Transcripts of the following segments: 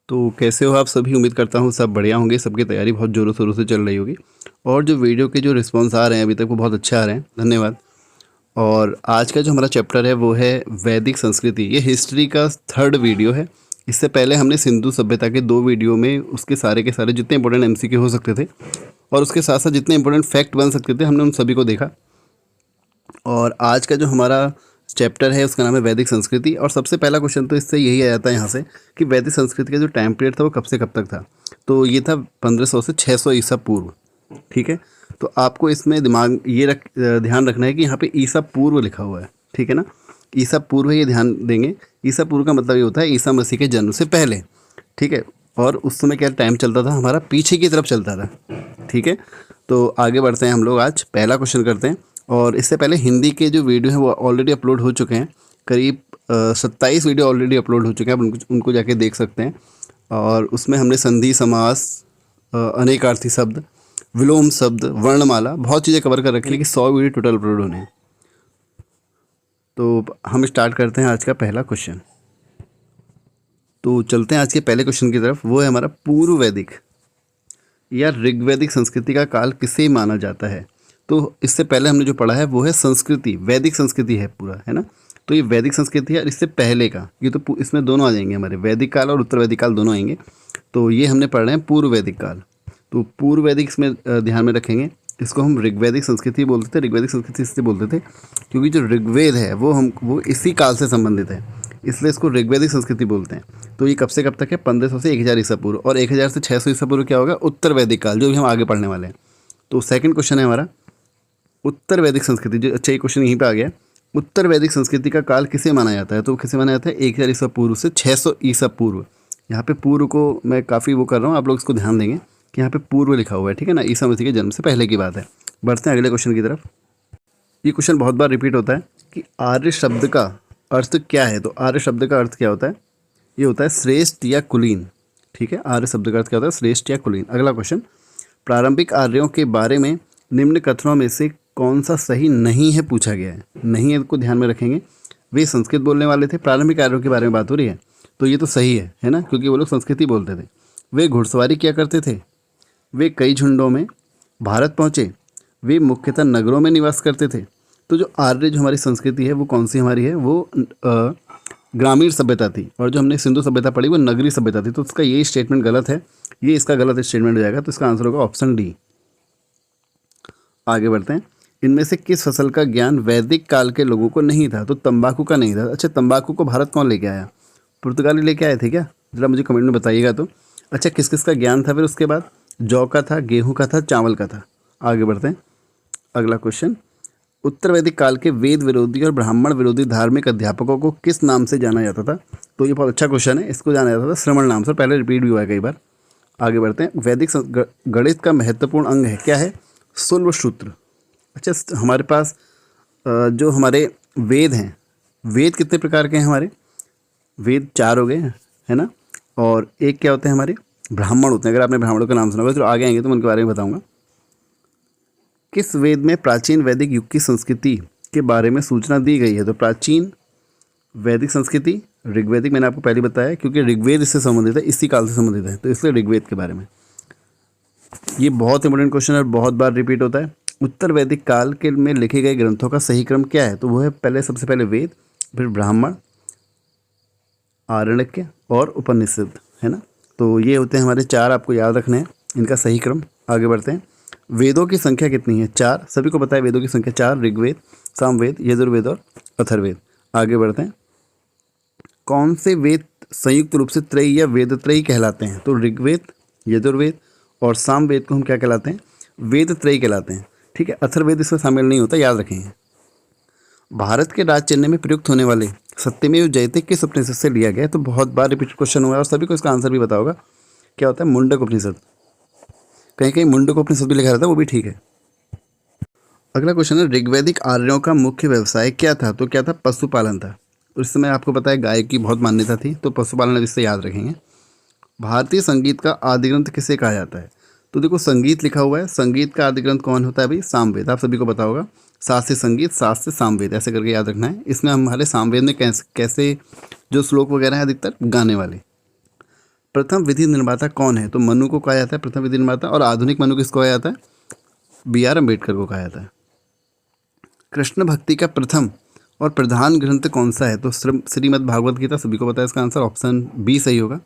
तो कैसे हो आप सभी? उम्मीद करता हूँ सब बढ़िया होंगे, सबकी तैयारी बहुत ज़ोरों शोरों से चल रही होगी और जो वीडियो के जो रिस्पॉन्स आ रहे हैं अभी तक वो बहुत अच्छे आ रहे हैं, धन्यवाद। और आज का जो हमारा चैप्टर है वो है वैदिक संस्कृति। ये हिस्ट्री का थर्ड वीडियो है। इससे पहले हमने सिंधु सभ्यता के 2 वीडियो में उसके सारे के सारे जितने इंपॉर्टेंट एमसीक्यू हो सकते थे और उसके साथ साथ जितने इंपॉर्टेंट फैक्ट बन सकते थे हमने उन सभी को देखा। और आज का जो हमारा चैप्टर है उसका नाम है वैदिक संस्कृति। और सबसे पहला क्वेश्चन तो इससे यही आ जाता है यहाँ से कि वैदिक संस्कृति का जो टाइम पीरियड था वो कब से कब तक था। तो ये था 1500 से 600 ईसा पूर्व। ठीक है, तो आपको इसमें दिमाग ये ध्यान रखना है कि यहाँ पे ईसा पूर्व लिखा हुआ है। ठीक है ना, ईसा पूर्व ये ध्यान देंगे। ईसा पूर्व का मतलब ये होता है ईसा मसीह के जन्म से पहले। ठीक है, और उस समय क्या टाइम चलता था हमारा, पीछे की तरफ चलता था। ठीक है, तो आगे बढ़ते हैं हम लोग। आज पहला क्वेश्चन करते हैं। और इससे पहले हिंदी के जो वीडियो हैं वो ऑलरेडी अपलोड हो चुके हैं। करीब 27 वीडियो ऑलरेडी अपलोड हो चुके हैं, आप उनको जाके देख सकते हैं। और उसमें हमने संधि, समास, अनेकार्थी शब्द, विलोम शब्द, वर्णमाला, बहुत चीज़ें कवर कर रखी है कि 100 वीडियो टोटल अपलोड होने हैं। तो हम स्टार्ट करते हैं आज का पहला क्वेश्चन। तो चलते हैं आज के पहले क्वेश्चन की तरफ। वो है हमारा पूर्व वैदिक या ऋग्वैदिक संस्कृति का काल किसे माना जाता है। तो इससे पहले हमने जो पढ़ा है वो है संस्कृति, वैदिक संस्कृति है पूरा, है ना। तो ये वैदिक संस्कृति है और इससे पहले का ये तो इसमें दोनों आ जाएंगे, हमारे वैदिक काल और उत्तर वैदिक काल दोनों आएंगे। तो ये हमने पढ़ रहे हैं पूर्व वैदिक काल। तो पूर्व वैदिक इसमें ध्यान में रखेंगे। इसको हम ऋग्वैदिक संस्कृति बोलते थे। ऋग्वैदिक संस्कृति इससे बोलते थे क्योंकि जो ऋग्वेद है वो इसी काल से संबंधित है, इसलिए इसको ऋग्वैदिक संस्कृति बोलते हैं। तो ये कब से कब तक है, 1500 से 1000 ईसा पूर्व। और 1000 से 600 ईसा पूर्व क्या होगा, उत्तर वैदिक काल, जो भी हम आगे पढ़ने वाले हैं। तो सेकंड क्वेश्चन है हमारा उत्तर वैदिक संस्कृति। जो अच्छा ये क्वेश्चन यहीं पे आ गया, उत्तर वैदिक संस्कृति का काल किसे माना जाता है। तो किसे माना जाता है, 1000 ईसा पूर्व से 600 ईसा पूर्व। यहाँ पे पूर्व को मैं काफ़ी वो कर रहा हूँ, आप लोग इसको ध्यान देंगे कि यहाँ पे पूर्व लिखा हुआ है। ठीक है ना, ईसा मसीह के जन्म से पहले की बात है। बढ़ते हैं अगले क्वेश्चन की तरफ। ये क्वेश्चन बहुत बार रिपीट होता है कि आर्य शब्द का अर्थ क्या है। तो आर्य शब्द का अर्थ क्या होता है, ये होता है श्रेष्ठ या कुलीन। ठीक है, आर्य शब्द का अर्थ क्या होता है, श्रेष्ठ या कुलीन। अगला क्वेश्चन, प्रारंभिक आर्यों के बारे में निम्न कथनों में से कौन सा सही नहीं है पूछा गया है। नहीं है को ध्यान में रखेंगे। वे संस्कृत बोलने वाले थे, प्रारंभिक आर्यों के बारे में बात हो रही है तो ये तो सही है ना, क्योंकि वो लोग संस्कृति बोलते थे। वे घुड़सवारी किया करते थे, वे कई झुंडों में भारत पहुँचे, वे मुख्यतः नगरों में निवास करते थे। तो जो आर्य जो हमारी संस्कृति है वो कौन सी हमारी है, वो ग्रामीण सभ्यता थी। और जो हमने सिंधु सभ्यता पढ़ी वो नगरीय सभ्यता थी। तो इसका ये स्टेटमेंट गलत है, ये इसका गलत स्टेटमेंट हो जाएगा। तो इसका आंसर होगा ऑप्शन डी। आगे बढ़ते हैं। इनमें से किस फसल का ज्ञान वैदिक काल के लोगों को नहीं था। तो तंबाकू का नहीं था। अच्छा, तंबाकू को भारत कौन लेके आया, पुर्तगाली लेके आए थे क्या, ज़रा मुझे कमेंट में बताइएगा। तो अच्छा, किस किस का ज्ञान था फिर उसके बाद, जौ का था, गेहूँ का था, चावल का था। आगे बढ़ते हैं अगला क्वेश्चन। उत्तर वैदिक काल के वेद विरोधी और ब्राह्मण विरोधी धार्मिक अध्यापकों को किस नाम से जाना जाता था। तो ये बहुत अच्छा क्वेश्चन है। इसको जाना जाता था श्रमण नाम से, पहले रिपीट भी हुआ है कई बार। आगे बढ़ते हैं। वैदिक गणित का महत्वपूर्ण अंग है, क्या है, शुल्ब सूत्र। अच्छा, हमारे पास जो हमारे वेद हैं, वेद कितने प्रकार के हैं हमारे, वेद 4 हो गए हैं, है ना। और एक क्या होते हैं हमारे, ब्राह्मण होते हैं। अगर आपने ब्राह्मणों का नाम सुना होगा तो आगे आएंगे तो मैं उनके बारे में बताऊँगा। किस वेद में प्राचीन वैदिक युग की संस्कृति के बारे में सूचना दी गई है। तो प्राचीन वैदिक संस्कृति ऋग्वैदिक मैंने आपको पहले बताया क्योंकि ऋग्वेद इससे संबंधित है, इसी काल से संबंधित है, तो इसलिए ऋग्वेद के बारे में। ये बहुत इंपॉर्टेंट क्वेश्चन है और बहुत बार रिपीट होता है। उत्तर वैदिक काल के में लिखे गए ग्रंथों का सही क्रम क्या है। तो वो है पहले सबसे पहले वेद, फिर ब्राह्मण, आरण्यक और उपनिषद, है ना। तो ये होते हैं हमारे 4, आपको याद रखने हैं इनका सही क्रम। आगे बढ़ते हैं। वेदों की संख्या कितनी है, 4। सभी को पता है वेदों की संख्या 4, ऋग्वेद, सामवेद, यजुर्वेद और अथर्ववेद। आगे बढ़ते हैं। कौन से वेद संयुक्त रूप से त्रयी या वेदत्रयी कहलाते हैं। तो ऋग्वेद, यजुर्वेद और सामवेद को हम क्या कहलाते हैं, वेदत्रयी कहलाते हैं। ठीक है, अथर्ववेद इसमें शामिल नहीं होता, याद रखेंगे। भारत के राज चलने में प्रयुक्त होने वाले सत्यमेव जयते किस उपनिषद से लिया गया है। तो बहुत बार रिपीट क्वेश्चन हुआ है और सभी को इसका आंसर भी पता होगा, क्या होता है, मुंडक उपनिषद। कहीं कहीं मुंडक उपनिषद भी लिखा रहता है, वो भी ठीक है। अगला क्वेश्चन है, ऋग्वैदिक आर्यों का मुख्य व्यवसाय क्या था। तो क्या था, पशुपालन था। उस समय आपको पता है गाय की बहुत मान्यता थी, तो पशुपालन इससे याद रखेंगे। भारतीय संगीत का आदि ग्रंथ किसे कहा जाता है। तो देखो संगीत लिखा हुआ है, संगीत का आदि ग्रंथ कौन होता है भाई, सामवेद। आप सभी को पता होगा, शास्त्रीय संगीत, शास्त्रीय सामवेद, ऐसे करके याद रखना है। इसमें हमारे सामवेद में कैसे जो श्लोक वगैरह है अधिकतर गाने वाले। प्रथम विधि निर्माता कौन है? तो मनु को कहा जाता है प्रथम विधि निर्माता, और आधुनिक मनु किसको कहा जाता है? B.R. अम्बेडकर को कहा जाता है। कृष्ण भक्ति का प्रथम और प्रधान ग्रंथ कौन सा है? तो श्रीमद् भागवत गीता, सभी को पता है इसका आंसर, ऑप्शन बी सही होगा।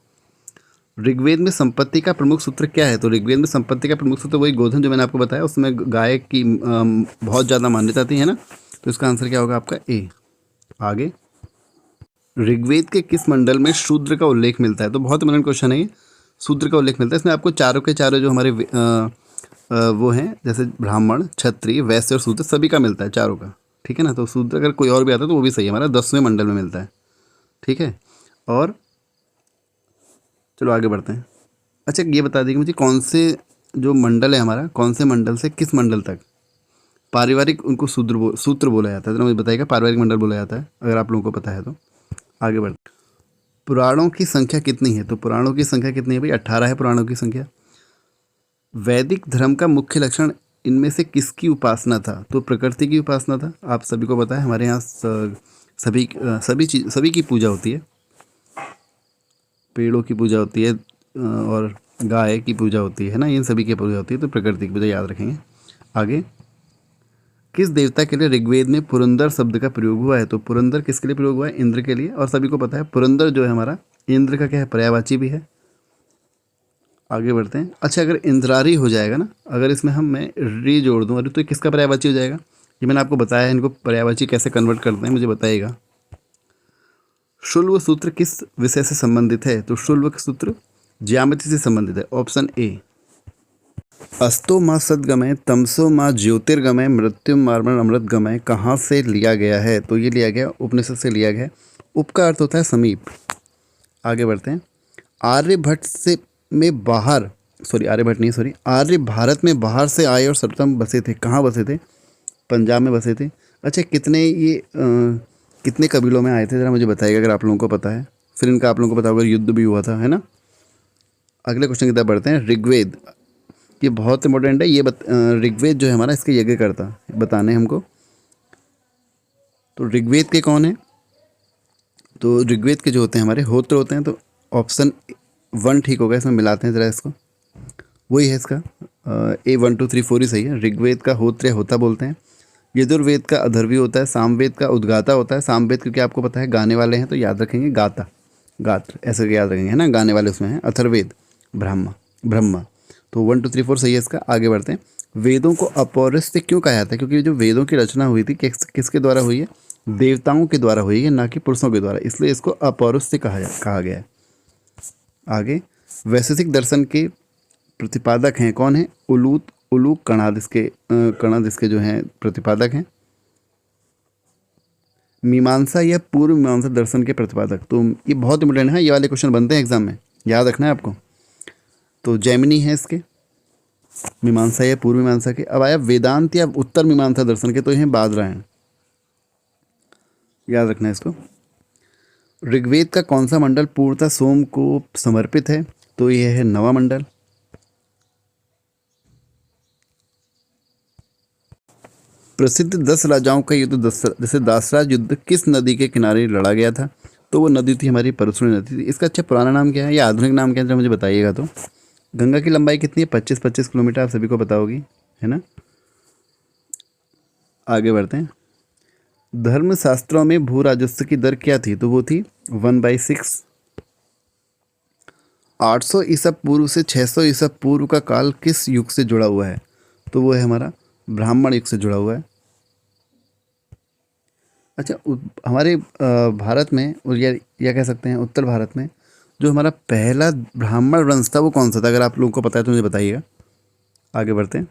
ऋग्वेद में संपत्ति का प्रमुख सूत्र क्या है? तो ऋग्वेद में संपत्ति का प्रमुख सूत्र वही गोधन जो मैंने आपको बताया, उसमें गाय की बहुत ज़्यादा मान्यता थी, है ना। तो इसका आंसर क्या होगा आपका? ए। आगे, ऋग्वेद के किस मंडल में शूद्र का उल्लेख मिलता है? तो बहुत इंपॉर्टेंट क्वेश्चन है ये, शूद्र का उल्लेख मिलता है। इसमें आपको चारों के चारों जो हमारे वो हैं, जैसे ब्राह्मण, क्षत्रिय, वैश्य और शूद्र, सभी का मिलता है, चारों का, ठीक है ना। तो शूद्र अगर कोई और भी आता है तो वो भी सही है, हमारा 10वें मंडल में मिलता है, ठीक है। और चलो आगे बढ़ते हैं। अच्छा, ये बता दीजिए मुझे, कौन से जो मंडल है हमारा, कौन से मंडल से किस मंडल तक पारिवारिक उनको सूत्र बोला जाता है? तो मुझे बताइएगा, पारिवारिक मंडल बोला जाता है, अगर आप लोगों को पता है तो। आगे बढ़ते, पुराणों की संख्या कितनी है? तो पुराणों की संख्या कितनी है भाई? 18 है पुराणों की संख्या। वैदिक धर्म का मुख्य लक्षण इनमें से किसकी उपासना था? तो प्रकृति की उपासना था। आप सभी को पता है हमारे यहाँ सभी की पूजा होती है, पेड़ों की पूजा होती है और गाय की पूजा होती है ना, इन सभी की पूजा होती है, तो प्रकृति की पूजा याद रखेंगे। आगे, किस देवता के लिए ऋग्वेद में पुरंदर शब्द का प्रयोग हुआ है? तो पुरंदर किसके लिए प्रयोग हुआ है? इंद्र के लिए, और सभी को पता है पुरंदर जो है हमारा इंद्र का क्या है? पर्यायवाची भी है। आगे बढ़ते हैं। अच्छा, अगर इंद्रारी हो जाएगा ना, अगर इसमें मैं री जोड़ दूँ, अरे तो किसका पर्यायवाची हो जाएगा? ये मैंने आपको बताया है, इनको पर्यायवाची कैसे कन्वर्ट करते हैं, मुझे बताइएगा। शुल्व सूत्र किस विषय से संबंधित है? तो शुल्व सूत्र ज्यामिति से संबंधित है, ऑप्शन ए। अस्तो माँ सदगमय तमसो माँ ज्योतिर्गमय मृत्युम मार्मण अमृत गमय कहाँ से लिया गया है? तो ये लिया गया उपनिषद से लिया गया है। उप का अर्थ होता है समीप। आगे बढ़ते हैं। आर्यभट्ट से में बाहर आर्यभट्ट नहीं, आर्य भारत में बाहर से आए और सर्वप्रथम बसे थे। कहाँ बसे थे? पंजाब में बसे थे। अच्छा, कितने कबीलों में आए थे, ज़रा मुझे बताइएगा अगर आप लोगों को पता है। फिर इनका आप लोगों को पता होगा, युद्ध भी हुआ था, है ना। अगले क्वेश्चन की तरफ बढ़ते हैं। ऋग्वेद, ये बहुत इंपॉर्टेंट है, ये ऋग्वेद जो है हमारा, इसके यज्ञ करता बताने हमको। तो ऋग्वेद के कौन है? तो ऋग्वेद के जो होते हैं हमारे होत्र होते हैं। तो ऑप्शन 1 ठीक होगा, इसमें मिलाते हैं ज़रा इसको, वही है इसका A 1 2 3 4 ही सही है। ऋग्वेद का होत्र या होता बोलते हैं। यजुर्वेद का अधर्वी होता है। सामवेद का उद्गाता होता है। सामवेद क्योंकि आपको पता है गाने वाले हैं, तो याद रखेंगे गाता, गात्र ऐसे याद रखेंगे, है ना, गाने वाले उसमें हैं। अथर्वेद ब्रह्मा। तो 1 2 3 4 सही है इसका। आगे बढ़ते हैं। वेदों को अपौरुषेय क्यों कहा जाता है? क्योंकि जो वेदों की रचना हुई थी किसके द्वारा हुई है? देवताओं के द्वारा हुई है, ना कि पुरुषों के द्वारा, इसलिए इसको अपौरुषेय कहा गया है। आगे, वैशेषिक दर्शन के प्रतिपादक हैं कौन है? उलूक कणाद इसके जो हैं प्रतिपादक हैं। मीमांसा या पूर्व मीमांसा दर्शन के प्रतिपादक, तो ये बहुत इंपॉर्टेंट है, ये वाले क्वेश्चन बनते हैं एग्जाम में, याद रखना है आपको। तो जैमिनी है इसके, मीमांसा या पूर्व मीमांसा के। अब आया वेदांत या उत्तर मीमांसा दर्शन के, तो ये बादरायण, याद रखना है इसको। ऋग्वेद का कौन सा मंडल पूर्णतः सोम को समर्पित है? तो यह है नवा मंडल। प्रसिद्ध 10 राजाओं का युद्ध, जैसे दासराज युद्ध किस नदी के किनारे लड़ा गया था? तो वो नदी थी हमारी परशुराम नदी थी। इसका अच्छा पुराना नाम क्या है या आधुनिक नाम क्या है, मुझे बताइएगा। तो गंगा की लंबाई कितनी है? 25 किलोमीटर, आप सभी को पता होगी, है ना। आगे बढ़ते हैं। धर्मशास्त्रों में भू राजस्व की दर क्या थी? तो वो थी 1/6। 800 ईसा पूर्व से 600 ईसा पूर्व का काल किस युग से जुड़ा हुआ है? तो वो है हमारा ब्राह्मण युग से जुड़ा हुआ है। अच्छा, हमारे भारत में, और या कह सकते हैं उत्तर भारत में, जो हमारा पहला ब्राह्मण वंश था वो कौन सा था? अगर आप लोगों को पता है तो मुझे बताइएगा। आगे बढ़ते हैं।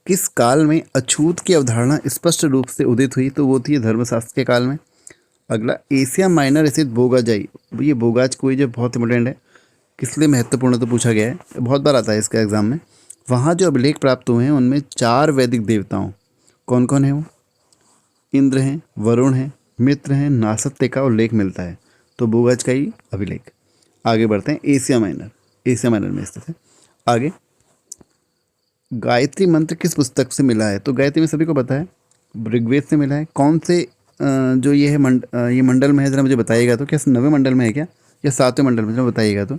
किस काल में अछूत की अवधारणा स्पष्ट रूप से उदित हुई? तो वो थी धर्मशास्त्र के काल में। अगला, एशिया माइनर स्थित बोगाजाई, ये बोगाज कोई जो बहुत इंपॉर्टेंट है, किस लिए महत्वपूर्ण तो पूछा गया है, बहुत बार आता है इसका एग्जाम में। वहाँ जो अभिलेख प्राप्त हुए हैं उनमें 4 वैदिक देवताओं, कौन कौन है वो? इंद्र हैं, वरुण हैं, मित्र हैं, नासत्य का उल्लेख मिलता है। तो बोगाज का ही अभिलेख। आगे बढ़ते हैं। एशिया माइनर में स्थित है। आगे, गायत्री मंत्र किस पुस्तक से मिला है? तो गायत्री में सभी को पता है ऋग्वेद से मिला है। कौन से जो ये मंडल में है, ज़रा मुझे बताइएगा। तो क्या 9वें मंडल में है क्या या 7वें मंडल में, ज़रा बताइएगा। तो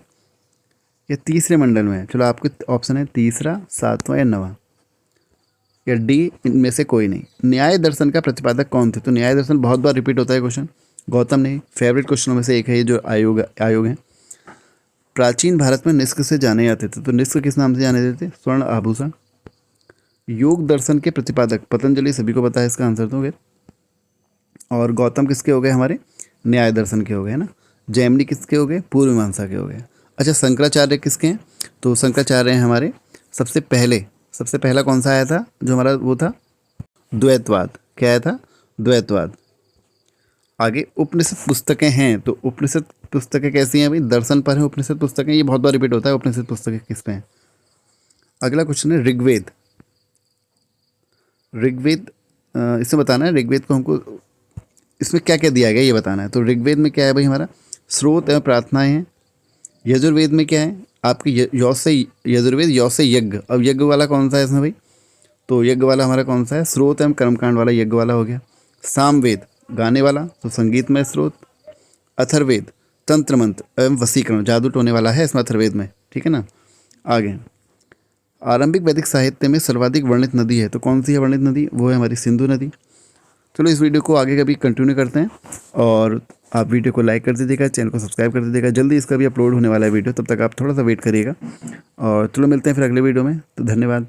या तीसरे मंडल में है? चलो आपके ऑप्शन है तीसरा, सातवां या नवां, या डी इनमें से कोई नहीं। न्याय दर्शन का प्रतिपादक कौन थे? तो न्याय दर्शन बहुत बार रिपीट होता है क्वेश्चन। गौतम नहीं, फेवरेट क्वेश्चनों में से एक है ये जो आयोग है। प्राचीन भारत में निष्क से जाने जाते थे, तो निष्क किस नाम से जाने जाते थे? स्वर्ण आभूषण। योग दर्शन के प्रतिपादक पतंजलि, सभी को पता है इसका आंसर तो फिर। और गौतम किसके हो गए? हमारे न्याय दर्शन के हो गए, है ना। जैमिनी किसके हो गए? पूर्व मीमांसा के हो गए। अच्छा, शंकराचार्य किसके हैं? तो शंकराचार्य हैं हमारे सबसे पहला कौन सा आया था जो हमारा वो था? द्वैतवाद। क्या आया था? द्वैतवाद। आगे उपनिषद पुस्तकें हैं, तो उपनिषद पुस्तकें कैसी हैं भाई? दर्शन पर है उपनिषद पुस्तकें, ये बहुत बार रिपीट होता है। उपनिषद पुस्तकें किस पे हैं? अगला क्वेश्चन है ऋग्वेद। ऋग्वेद इसमें बताना है ऋग्वेद को हमको, इसमें क्या क्या दिया गया ये बताना है। तो ऋग्वेद में क्या है भाई हमारा? स्रोत एवं प्रार्थनाएं हैं। यजुर्वेद में क्या है? आपकी यौ से यजुर्वेद, यौ से यज्ञ। अब यज्ञ वाला कौन सा है इसमें भाई? तो यज्ञ वाला हमारा कौन सा है? स्रोत एवं कर्मकांड वाला यज्ञ वाला हो गया। सामवेद गाने वाला, तो संगीतमय स्रोत। अथर्वेद तंत्र मंत्र एवं वशीकरण, जादू टोने वाला है इसमें अथर्वेद में, ठीक है ना। आगे आरंभिक वैदिक साहित्य में सर्वाधिक वर्णित नदी है, तो कौन सी है वर्णित नदी? वो है हमारी सिंधु नदी। चलो इस वीडियो को आगे कभी कंटिन्यू करते हैं, और आप वीडियो को लाइक कर दीजिएगा, चैनल को सब्सक्राइब कर दीजिएगा। जल्दी इसका भी अपलोड होने वाला है वीडियो, तब तक आप थोड़ा सा वेट करिएगा। और चलो मिलते हैं फिर अगले वीडियो में, तो धन्यवाद।